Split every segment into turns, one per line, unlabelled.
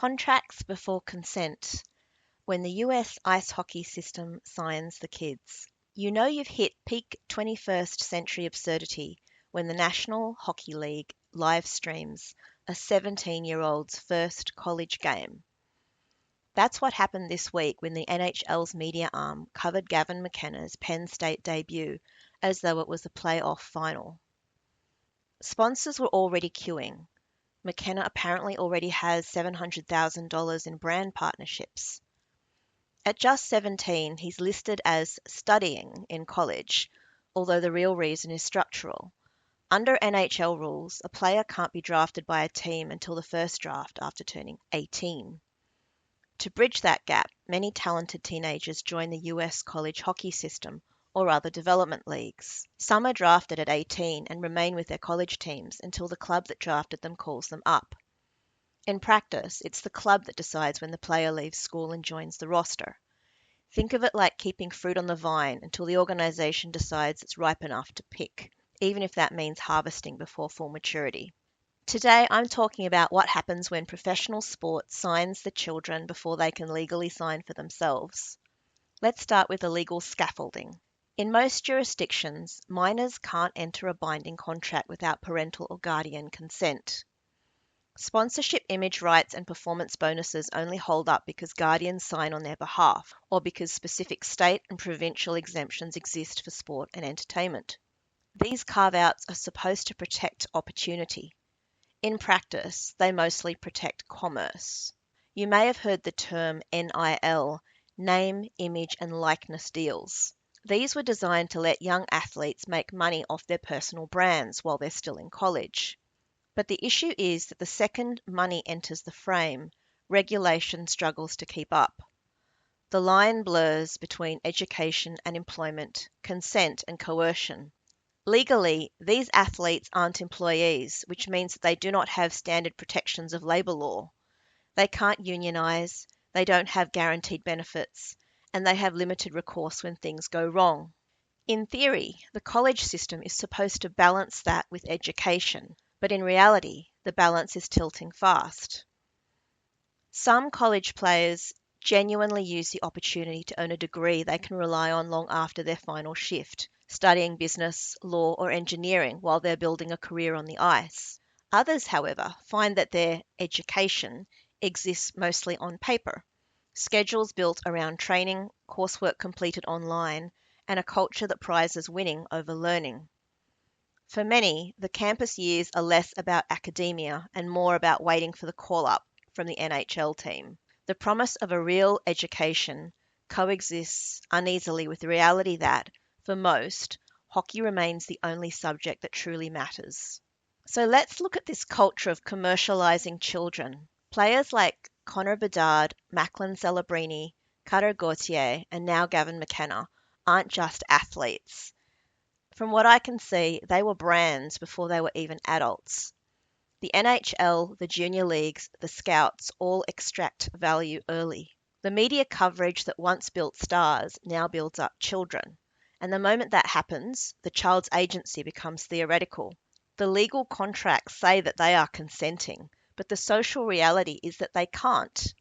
Contracts before consent. When the US ice hockey system signs the kids. You know you've hit peak 21st century absurdity when the National Hockey League live streams a 17-year-old's first college game. That's what happened this week when the NHL's media arm covered Gavin McKenna's Penn State debut as though it was a playoff final. Sponsors were already queuing. McKenna apparently already has $700,000 in brand partnerships. At just 17, he's listed as studying in college, although the real reason is structural. Under NHL rules, a player can't be drafted by a team until the first draft after turning 18. To bridge that gap, many talented teenagers join the US college hockey system or other development leagues. Some are drafted at 18 and remain with their college teams until the club that drafted them calls them up. In practice, it's the club that decides when the player leaves school and joins the roster. Think of it like keeping fruit on the vine until the organization decides it's ripe enough to pick, even if that means harvesting before full maturity. Today, I'm talking about what happens when professional sport signs the children before they can legally sign for themselves. Let's start with illegal scaffolding. In most jurisdictions, minors can't enter a binding contract without parental or guardian consent. Sponsorship image rights and performance bonuses only hold up because guardians sign on their behalf or because specific state and provincial exemptions exist for sport and entertainment. These carve-outs are supposed to protect opportunity. In practice, they mostly protect commerce. You may have heard the term NIL, name, image and likeness deals. These were designed to let young athletes make money off their personal brands while they're still in college. But the issue is that the second money enters the frame, regulation struggles to keep up. The line blurs between education and employment, consent and coercion. Legally, these athletes aren't employees, which means that they do not have standard protections of labour law. They can't unionise, they don't have guaranteed benefits, and they have limited recourse when things go wrong. In theory, the college system is supposed to balance that with education, but in reality, the balance is tilting fast. Some college players genuinely use the opportunity to earn a degree they can rely on long after their final shift, studying business, law, or engineering while they're building a career on the ice. Others, however, find that their education exists mostly on paper, schedules built around training, coursework completed online, and a culture that prizes winning over learning. For many, the campus years are less about academia and more about waiting for the call-up from the NHL team. The promise of a real education coexists uneasily with the reality that, for most, hockey remains the only subject that truly matters. So let's look at this culture of commercializing children. Players like Connor Bedard, Macklin Celebrini, Cutter Gauthier, and now Gavin McKenna aren't just athletes. From what I can see, they were brands before they were even adults. The NHL, the junior leagues, the scouts all extract value early. The media coverage that once built stars now builds up children. And the moment that happens, the child's agency becomes theoretical. The legal contracts say that they are consenting, but the social reality is that they can't.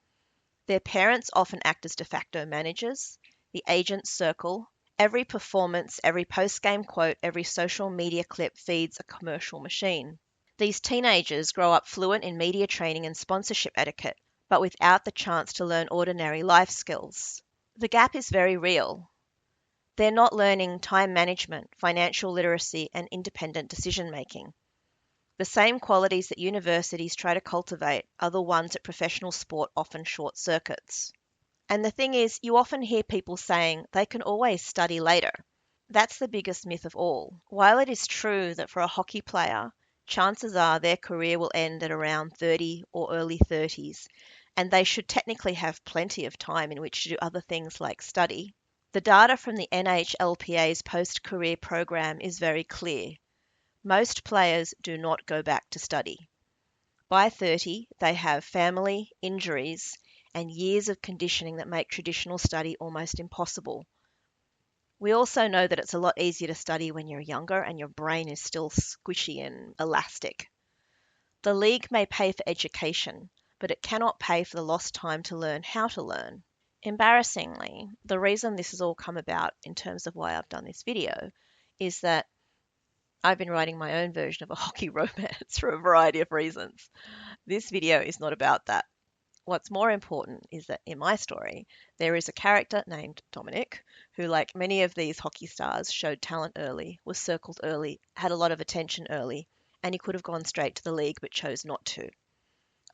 Their parents often act as de facto managers. The agents circle. Every performance, every post-game quote, every social media clip feeds a commercial machine. These teenagers grow up fluent in media training and sponsorship etiquette, but without the chance to learn ordinary life skills. The gap is very real. They're not learning time management, financial literacy, and independent decision-making. The same qualities that universities try to cultivate are the ones that professional sport often short-circuits. And the thing is, you often hear people saying they can always study later. That's the biggest myth of all. While it is true that for a hockey player, chances are their career will end at around 30 or early 30s, and they should technically have plenty of time in which to do other things like study. The data from the NHLPA's post-career program is very clear. Most players do not go back to study. By 30, they have family, injuries, and years of conditioning that make traditional study almost impossible. We also know that it's a lot easier to study when you're younger and your brain is still squishy and elastic. The league may pay for education, but it cannot pay for the lost time to learn how to learn. Embarrassingly, the reason this has all come about in terms of why I've done this video is that I've been writing my own version of a hockey romance for a variety of reasons. This video is not about that. What's more important is that in my story, there is a character named Dominic who, like many of these hockey stars, showed talent early, was circled early, had a lot of attention early, and he could have gone straight to the league but chose not to.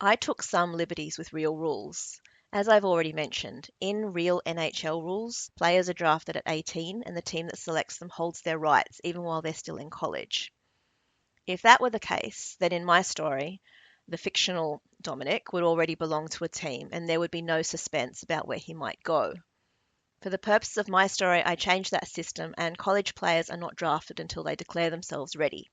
I took some liberties with real rules. As I've already mentioned, in real NHL rules, players are drafted at 18 and the team that selects them holds their rights even while they're still in college. If that were the case, then in my story, the fictional Dominic would already belong to a team and there would be no suspense about where he might go. For the purposes of my story, I changed that system and college players are not drafted until they declare themselves ready.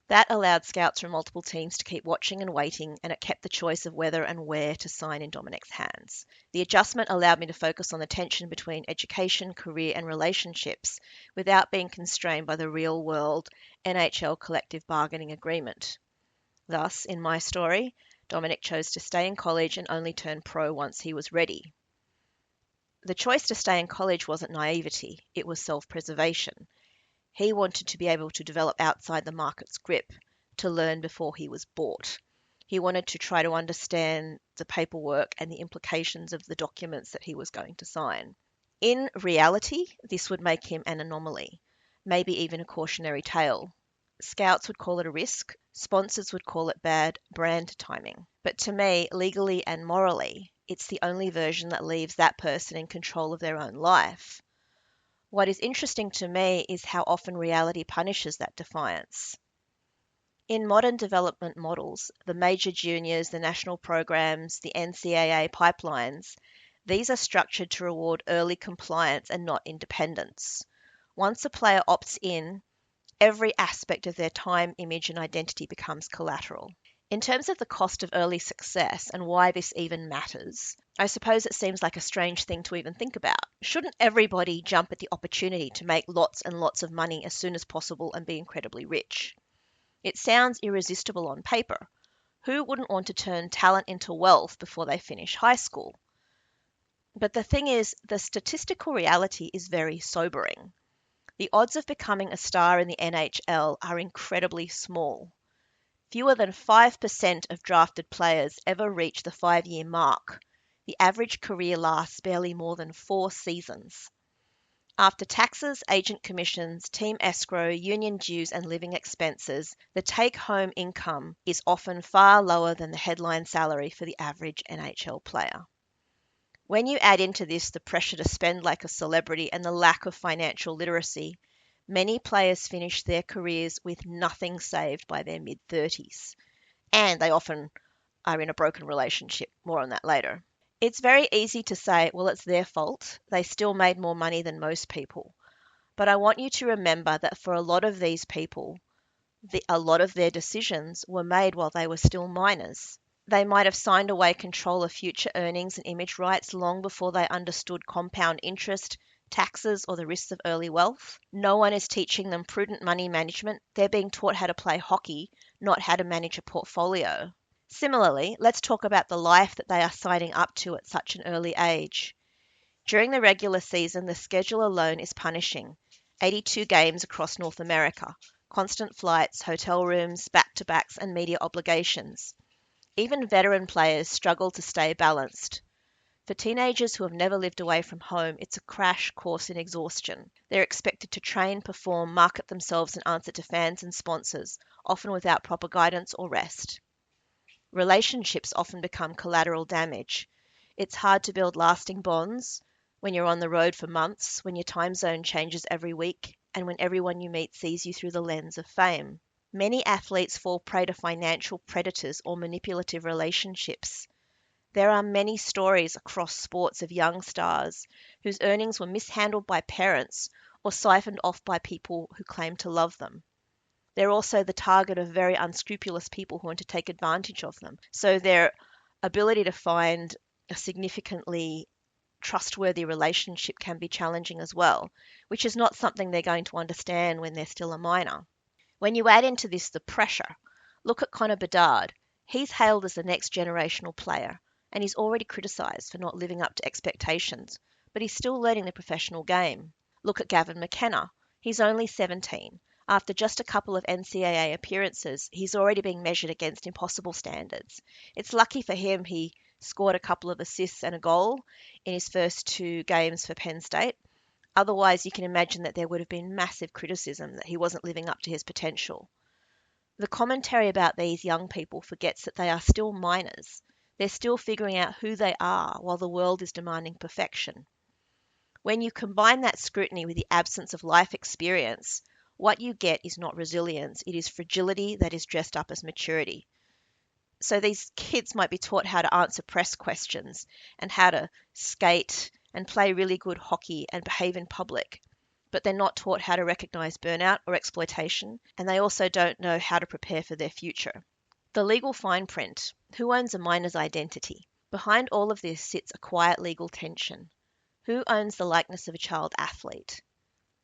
That allowed scouts from multiple teams to keep watching and waiting, and it kept the choice of whether and where to sign in Dominic's hands. The adjustment allowed me to focus on the tension between education, career, and relationships without being constrained by the real-world NHL collective bargaining agreement. Thus, in my story, Dominic chose to stay in college and only turn pro once he was ready. The choice to stay in college wasn't naivety, it was self-preservation. He wanted to be able to develop outside the market's grip, to learn before he was bought. He wanted to try to understand the paperwork and the implications of the documents that he was going to sign. In reality, this would make him an anomaly, maybe even a cautionary tale. Scouts would call it a risk, sponsors would call it bad brand timing. But to me, legally and morally, it's the only version that leaves that person in control of their own life. What is interesting to me is how often reality punishes that defiance. In modern development models, the major juniors, the national programs, the NCAA pipelines, these are structured to reward early compliance and not independence. Once a player opts in, every aspect of their time, image, and identity becomes collateral. In terms of the cost of early success and why this even matters, I suppose it seems like a strange thing to even think about. Shouldn't everybody jump at the opportunity to make lots and lots of money as soon as possible and be incredibly rich? It sounds irresistible on paper. Who wouldn't want to turn talent into wealth before they finish high school? But the thing is, the statistical reality is very sobering. The odds of becoming a star in the NHL are incredibly small. Fewer than 5% of drafted players ever reach the 5-year mark. The average career lasts barely more than 4 seasons. After taxes, agent commissions, team escrow, union dues, and living expenses, the take-home income is often far lower than the headline salary for the average NHL player. When you add into this the pressure to spend like a celebrity and the lack of financial literacy, many players finish their careers with nothing saved by their mid-30s. And they often are in a broken relationship. More on that later. It's very easy to say, well, it's their fault. They still made more money than most people. But I want you to remember that for a lot of these people, a lot of their decisions were made while they were still minors. They might have signed away control of future earnings and image rights long before they understood compound interest, taxes, or the risks of early wealth. No one is teaching them prudent money management. They're being taught how to play hockey, not how to manage a portfolio. Similarly, let's talk about the life that they are signing up to at such an early age. During the regular season, the schedule alone is punishing. 82 games across North America, constant flights, hotel rooms, back-to-backs, and media obligations. Even veteran players struggle to stay balanced. For teenagers who have never lived away from home, it's a crash course in exhaustion. They're expected to train, perform, market themselves, and answer to fans and sponsors, often without proper guidance or rest. Relationships often become collateral damage. It's hard to build lasting bonds when you're on the road for months, when your time zone changes every week, and when everyone you meet sees you through the lens of fame. Many athletes fall prey to financial predators or manipulative relationships. There are many stories across sports of young stars whose earnings were mishandled by parents or siphoned off by people who claim to love them. They're also the target of very unscrupulous people who want to take advantage of them. So their ability to find a significantly trustworthy relationship can be challenging as well, which is not something they're going to understand when they're still a minor. When you add into this the pressure, look at Connor Bedard. He's hailed as the next generational player, and he's already criticised for not living up to expectations, but he's still learning the professional game. Look at Gavin McKenna. He's only 17. After just a couple of NCAA appearances, he's already being measured against impossible standards. It's lucky for him he scored a couple of assists and a goal in his first 2 games for Penn State. Otherwise, you can imagine that there would have been massive criticism that he wasn't living up to his potential. The commentary about these young people forgets that they are still minors. They're still figuring out who they are while the world is demanding perfection. When you combine that scrutiny with the absence of life experience, what you get is not resilience, it is fragility that is dressed up as maturity. So these kids might be taught how to answer press questions and how to skate and play really good hockey and behave in public, but they're not taught how to recognize burnout or exploitation, and they also don't know how to prepare for their future. The legal fine print. Who owns a minor's identity? Behind all of this sits a quiet legal tension. Who owns the likeness of a child athlete?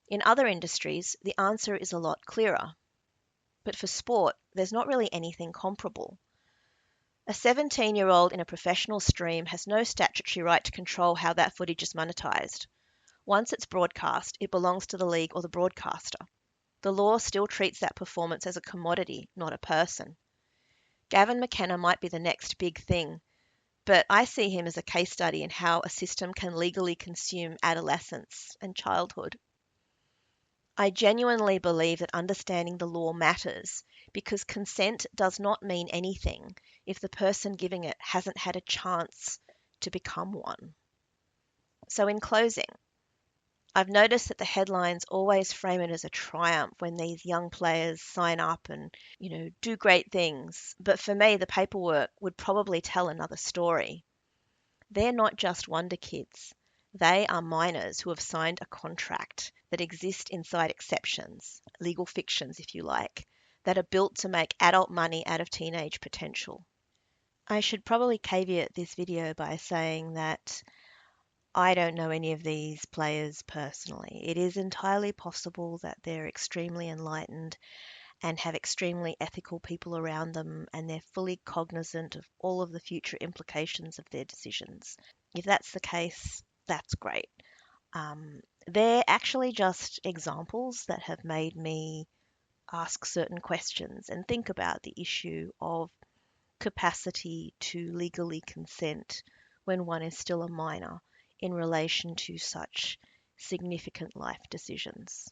In other industries, the answer is a lot clearer. But for sport, there's not really anything comparable. A 17-year-old in a professional stream has no statutory right to control how that footage is monetized. Once it's broadcast, it belongs to the league or the broadcaster. The law still treats that performance as a commodity, not a person. Gavin McKenna might be the next big thing, but I see him as a case study in how a system can legally consume adolescence and childhood. I genuinely believe that understanding the law matters because consent does not mean anything if the person giving it hasn't had a chance to become one. So in closing, I've noticed that the headlines always frame it as a triumph when these young players sign up and, do great things. But for me, the paperwork would probably tell another story. They're not just wonder kids. They are minors who have signed a contract that exist inside exceptions, legal fictions if you like, that are built to make adult money out of teenage potential. I should probably caveat this video by saying that I don't know any of these players personally. It is entirely possible that they're extremely enlightened and have extremely ethical people around them, and they're fully cognizant of all of the future implications of their decisions. If that's the case, that's great. They're actually just examples that have made me ask certain questions and think about the issue of capacity to legally consent when one is still a minor in relation to such significant life decisions.